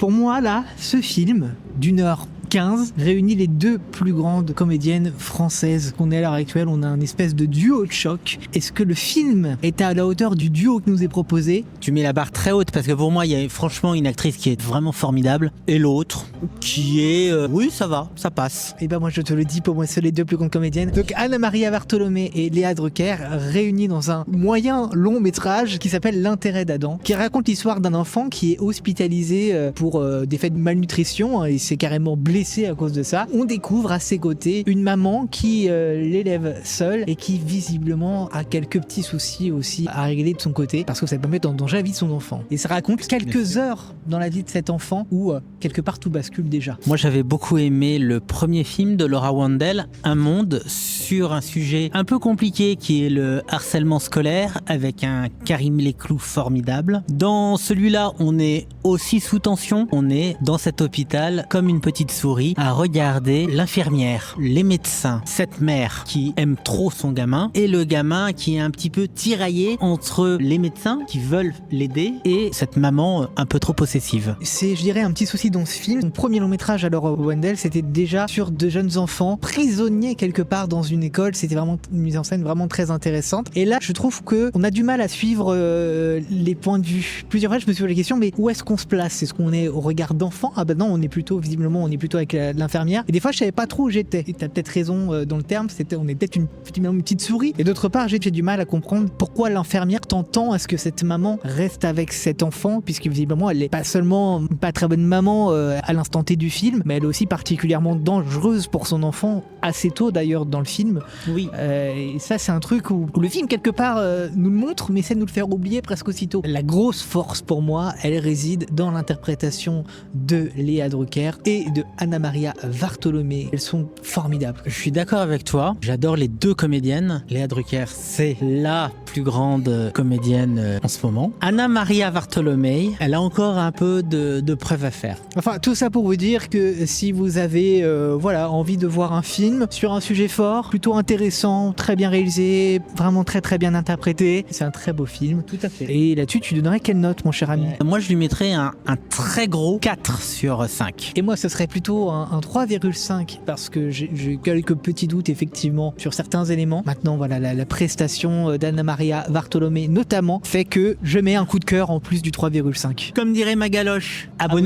Pour moi, là, ce film d'1h15 réunit les deux plus grandes comédiennes françaises qu'on ait à l'heure actuelle. On a un espèce de duo de choc. Est-ce que le film est à la hauteur du duo qui nous est proposé? Tu mets la barre très haute parce que pour moi, il y a franchement une actrice qui est vraiment formidable et l'autre qui est... oui, ça va, ça passe. Et ben moi je te le dis, pour moi c'est les deux plus grandes comédiennes. Donc Anna-Maria Bartholomé et Léa Drucker réunis dans un moyen long métrage qui s'appelle L'intérêt d'Adam, qui raconte l'histoire d'un enfant qui est hospitalisé pour des faits de malnutrition, et s'est carrément blessé à cause de ça. On découvre à ses côtés une maman qui l'élève seule et qui visiblement a quelques petits soucis aussi à régler de son côté parce que ça peut mettre en danger la vie de son enfant. Et ça raconte quelques heures dans la vie de cet enfant où quelque part tout bascule déjà. Moi, j'avais beaucoup aimé le premier film de Laura Wandel, Un monde, sur un sujet un peu compliqué qui est le harcèlement scolaire, avec un Karim Leclou formidable. Dans celui-là, on est aussi sous tension. On est dans cet hôpital comme une petite souris à regarder l'infirmière, les médecins, cette mère qui aime trop son gamin et le gamin qui est un petit peu tiraillé entre les médecins qui veulent l'aider et cette maman un peu trop possessive. C'est, je dirais, un petit souci dans ce film. Mon premier long métrage à Laura Wandel, c'était déjà sur de jeunes enfants prisonniers quelque part dans une école. C'était vraiment une mise en scène vraiment très intéressante. Et là, je trouve que on a du mal à suivre les points de vue. Plusieurs fois, je me suis posé la question, mais où est-ce qu'on se place? Est-ce qu'on est au regard d'enfant? Ah ben non, on est plutôt, visiblement, on est plutôt avec l'infirmière. Et des fois, je savais pas trop où j'étais. Et t'as peut-être raison dans le terme, on est peut-être une petite souris. Et d'autre part, j'ai du mal à comprendre pourquoi l'infirmière t'entend à ce que cette maman reste avec cet enfant, puisque visiblement, elle est pas seulement pas très bonne maman à l'instant T du film, mais elle est aussi particulièrement dangereuse pour son enfant, assez tôt d'ailleurs dans le film. Oui. Et ça, c'est un truc où le film, quelque part, nous le montre, mais essaie de nous le faire oublier presque aussitôt. La grosse force pour moi, elle réside dans l'interprétation de Léa Drucker et de Anna-Maria Bartholomé. Elles sont formidables. Je suis d'accord avec toi. J'adore les deux comédiennes. Léa Drucker, c'est la plus grande comédienne en ce moment. Anna-Maria Bartholomé, elle a encore un peu de preuve à faire. Enfin, tout ça pour vous dire que si vous avez envie de voir un film sur un sujet fort, plutôt intéressant, très bien réalisé, vraiment très très bien interprété, c'est un très beau film. Tout à fait. Et là-dessus, tu donnerais quelle note, mon cher ami? Moi, je lui mettrais un très gros 4 sur 5. Et moi, ce serait plutôt un 3,5 parce que j'ai quelques petits doutes effectivement sur certains éléments. Maintenant, voilà, la prestation d'Anna-Maria Bartholomé notamment fait que je mets un coup de cœur en plus du 3,5. Comme dirait ma galoche, abonnez-vous.